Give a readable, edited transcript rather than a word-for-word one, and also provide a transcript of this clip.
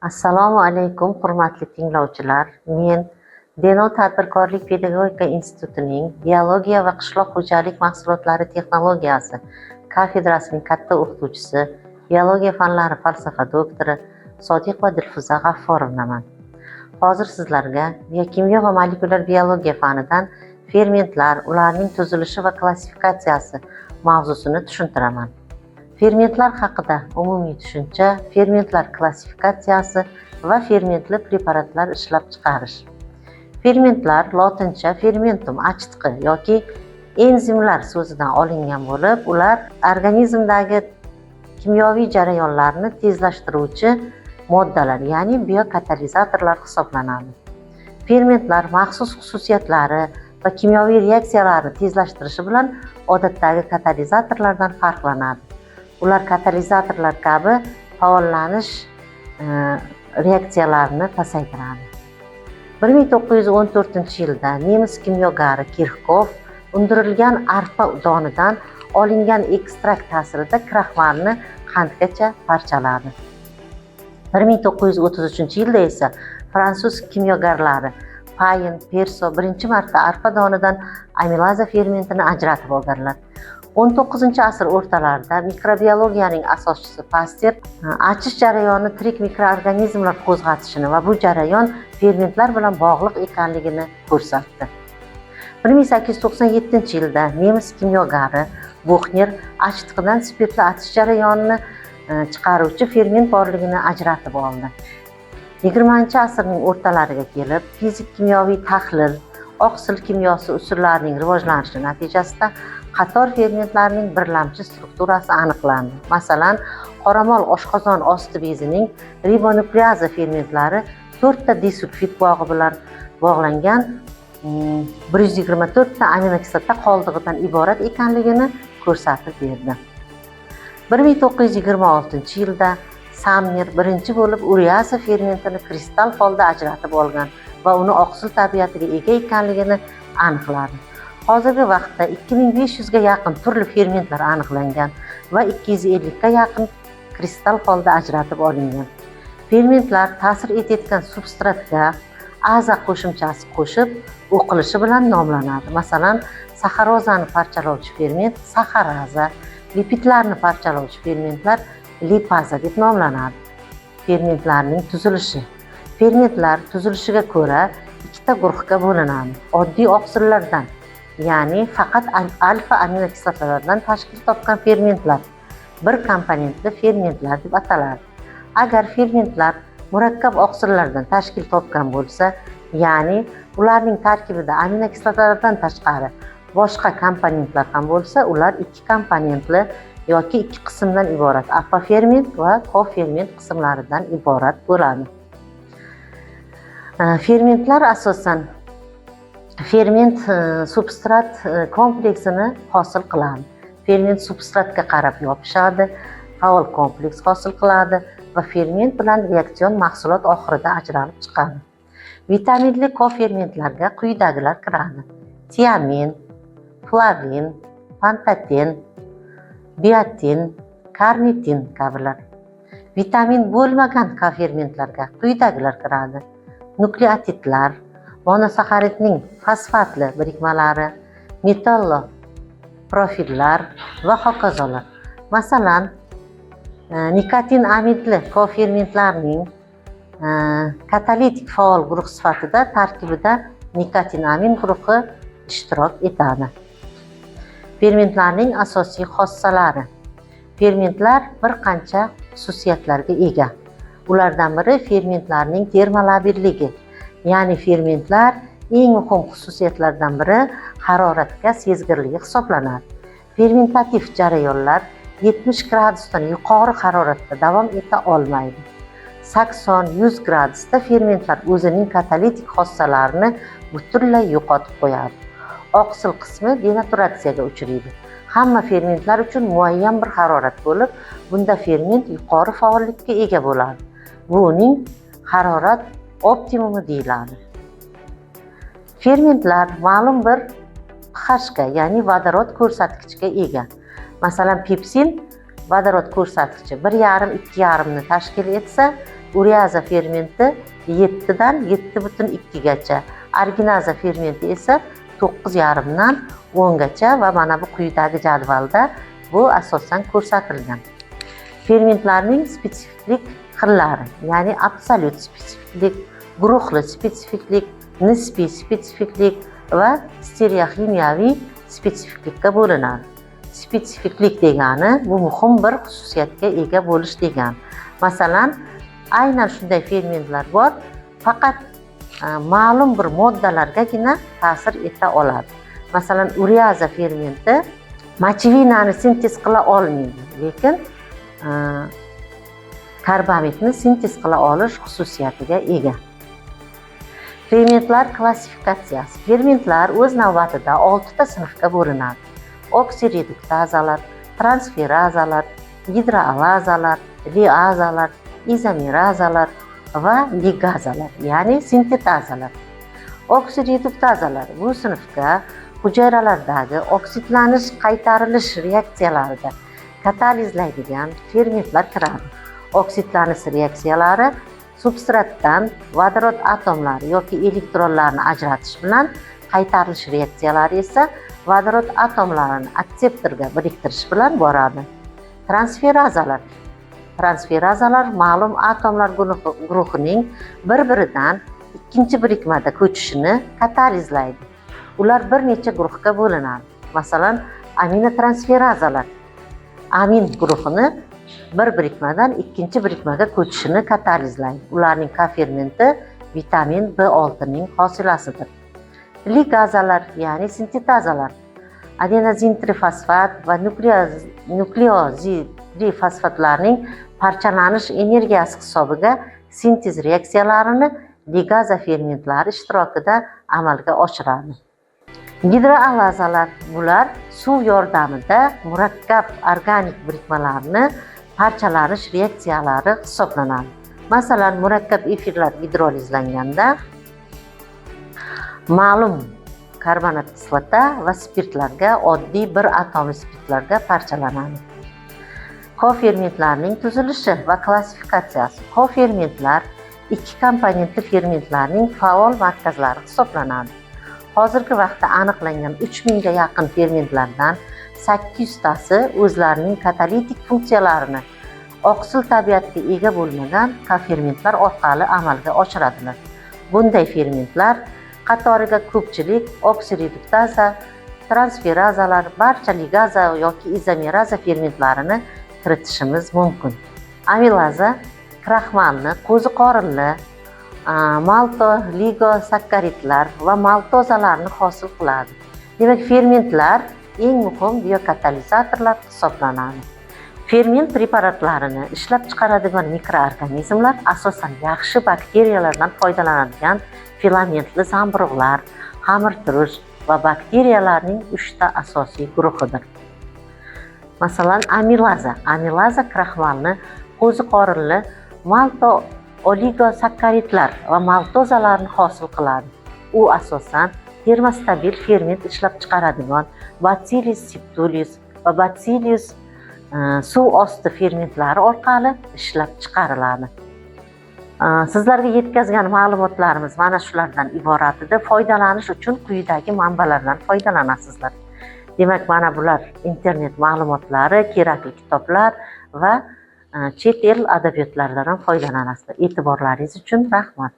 Assalomu alaykum, hurmatli tinglovchilar. Men Denov tadbirkorlik pedagogika institutining biologiya va qishloq xo'jalik mahsulotlari texnologiyasi kafedrasining katta o'qituvchisi, biologiya fanlari falsafa doktori Sodiqova Dilfuza G'afforovnaman. Hozir sizlarga biokimyo va molekulyar biologiya fanidan fermentlar, ularning tuzilishi va klassifikatsiyasi mavzusini tushuntiraman. Fermentlar haqida umumiy tushuncha, fermentlar klassifikatsiyasi va fermentli preparatlar ishlab chiqarish. Fermentlar lotincha fermentum achitqi yoki enzimlar so'zidan olingan bo'lib, ular organizmdagi kimyoviy jarayonlarni tezlashtiruvchi moddalar, ya'ni biokatalizatorlar hisoblanadi. Fermentlar maxsus xususiyatlari va kimyoviy reaksiyalarni tezlashtirishi bilan odatdagi katalizatorlardan farqlanadi. Ular katalizatorlar kabi faollanish reaksiyalarini pasaytiradi. 1914-yilda nemis kimyogari Kirchhoff undirilgan arpa donidan olingan ekstrakt ta'sirida kraxmalni qandgacha parchaladi. 1933-yilda esa fransuz kimyogarlari Payen, Perso birinchi marta arpa donidan amilaza fermentini ajratib olganlar. 19-asr o'rtalarida mikrobiologiyaning asoschisi Pasteur achish jarayoni tirik mikroorganizmlar qo'zg'atishini va bu jarayon fermentlar bilan bog'liq ekanligini ko'rsatdi. 1897-yilda nemis kimyogari Buchner achitqidan spirtli achish jarayonini chiqaruvchi ferment borligini ajratib oldi. 20-asrning o'rtalariga kelib, fizik-kimyoviy tahlil, oqsil kimyosi usullarining rivojlanishi natijasida qator fermentlarning birlamchi strukturasi aniqlandi. Masalan, qoramol oshqozon osti bezining ribonukleaza fermentlari 4 ta disulfid bog'i bilan bog'langan 124 ta aminokislota qoldig'idan iborat ekanligini ko'rsatib berdi. 1926-yilda Samner birinchi bo'lib ureaza fermentini kristal holda ajratib olgan va uni oqsil tabiatiga ega ekanligini aniqladi. Hozirgi vaqtda 2500 ga yaqin turli fermentlar aniqlangan va 250 ga yaqin kristal holda ajratib olingan. Fermentlar ta'sir etayotgan substratga aza qo'shimchasi qo'shib o'qilishi bilan nomlanadi. Masalan, saxarozani parchalovchi ferment saxaraza, lipidlarni parchalovchi fermentlar lipaza deb nomlanadi. Fermentlarning tuzilishi. Fermentlar tuzilishiga ko'ra ikkita guruhga bo'linadi. Oddiy oqsillardan, ya'ni faqat alfa aminokislotalardan tashkil topgan fermentlar bir komponentli fermentlar deb ataladi. Agar fermentlar murakkab oqsillardan tashkil topgan bo'lsa, ya'ni ularning tarkibida aminokislotalardan tashqari boshqa komponentlar ham bo'lsa, ular ikki komponentli yoki ikki qismdan iborat apoferment va koferment qismlaridan iborat bo'ladi. Fermentlar asosan ferment substrat kompleksini hosil qiladi. Ferment substratga qarab yopishadi, faol kompleks hosil qiladi va ferment bilan reaksion mahsulot oxirida ajralib chiqadi. Vitaminli kofermentlarga quyidagilar kiradi: tiamin, flavin, pantoten, biotin, karnitin kabilar. Vitamin bo'lmagan kofermentlarga quyidagilar kiradi: nukleotidlar, monosaxaridning fosfatli birikmalari, metalloprofillar va hokazolar. Masalan, nikotin amidli kofermentlarning katalitik faol guruh sifatida tarkibida nikotin amin guruhi ishtirok etadi. Fermentlarning asosiy xossalari. Fermentlar bir qancha xususiyatlarga ega. Ulardan biri fermentlarning termolabilligi. Ya'ni fermentlar eng muhim xususiyatlardan biri haroratga sezgirligi hisoblanadi. Fermentativ jarayonlar 70 gradusdan yuqori haroratda davom eta olmaydi. 80-100 gradusda fermentlar o'zining katalitik xossalarini butunlay yo'qotib qo'yadi. Oqsil qismi denaturatsiyaga uchraydi. Hamma fermentlar uchun muayyan bir harorat bo'lib, bunda ferment yuqori faollikka ega bo'ladi. Bu uning harorat optimumi deyiladi. Fermentlar ma'lum bir pH ga, ya'ni vodorod ko'rsatkichiga ega. Masalan, pepsin vodorod ko'rsatkichi 1,5-2,5 ni tashkil etsa, ureaza fermenti 7 dan 7,2 gacha, arginaza fermenti esa 9,5 dan 10 gacha va mana bu quyidagi jadvalda bu asosan ko'rsatilgan. Fermentlarning spesifiklik xillari, ya'ni absolyut spesifiklik, guruhli spesifiklik, nisbiy spesifiklik va stereoximiyaviy spesifiklikka bo'linadi. Spesifiklik degani bu muhim bir xususiyatga ega bo'lish degani. Masalan, aynan shunday fermentlar bor, faqat ma'lum bir moddalargagina ta'sir eta oladi. Masalan, ureaza fermenti mochevinani sintez qila olmaydi, lekin karbamitni sintez qila olish xususiyatiga ega. Fermentlar klassifikatsiyasi. Fermentlar o'z navbatida 6 ta sinfga bo'linadi. Oksireduktazalar, transferazalar, gidroalazalar, liazalar, izomerazalar va ligazalar, ya'ni sintetazalar. Oksireduktazalar bu sinfga hujayralardagi oksidlanish qaytarilish reaksiyalarida katalizlaydigan fermentlar kiradi. Oksidlanish reaksiyalari substratdan vodorod atomlari yoki elektronlarni ajratish bilan, qaytarilish reaksiyalari esa vodorod atomlarini akseptorga biriktirish bilan boradi. Transferazalar. Transferazalar ma'lum atomlar guruhining bir-biridan ikkinchi birikmada ko'chishini katalizlaydi. Ular bir necha guruhga bo'linadi. Masalan, aminotransferazalar amin guruhini bir birikmadan ikkinchi birikmaga ko'chishini katalizlaydi. Ularning kofermenti vitamin B6 ning hosilasidir. Ligazalar, ya'ni sintetazalar adenozin trifosfat va nukleozid trifosfatlarning parchalanish energiyasi hisobiga sintez reaksiyalarini ligaza fermentlari ishtirokida amalga oshiradi. Gidroalazalar bular suv yordamida murakkab organik birikmalarni parchalanish reaksiyalari hisoblanadi. Masalan, murakkab efirlar gidrolizlanganda ma'lum karbonat kislota va spirtlarga, oddiy bir atomli spirtlarga parchalanadi. Kofermentlarning tuzilishi va klassifikatsiyasi. Kofermentlar ikki komponentli fermentlarning faol markazlari hisoblanadi. Hozirgi vaqtda aniqlangan 3000 ga yaqin fermentlardan 800 tasi o'zlarining katalitik funksiyalarini oqsil tabiatga ega bo'lmagan kofermentlar orqali amalga oshiradilar. Bunday fermentlar qatoriga ko'pchilik oksireduktaza, transferazalar, barcha ligaza yoki izomeraza fermentlarini kiritishimiz mumkin. Amilaza kraxmalni, qo'ziqorinli, maltoligosakkaridlar va maltozalarni hosil qiladi. Demak, fermentlar eng muhim biokatalizatorlar hisoblanadi. Ferment preparatlarini ishlab chiqaradigan mikroorganizmlar asosan yaxshi bakteriyalardan foydalanadigan filamentli zamburug'lar, xamirturush va bakteriyalarning 3 ta asosiy guruhidir. Masalan, amilaza. Amilaza kraxmalni, qo'ziqorinli, maltooligosakkaridlar va maltozalarni hosil qiladi. U asosan termostabil ferment ishlab chiqaradigan Bacillus subtilis va Bacillus suv osti fermentlari orqali ishlab chiqariladi. Sizlarga yetkazgan ma'lumotlarimiz mana shulardan iborat edi. Foydalanish uchun quyidagi manbalardan foydalanasizlar. Demak, mana bular internet ma'lumotlari, kerakli kitoblar va chet el adabiyotlaridan ham foydalanasizlar. E'tiborlaringiz uchun rahmat.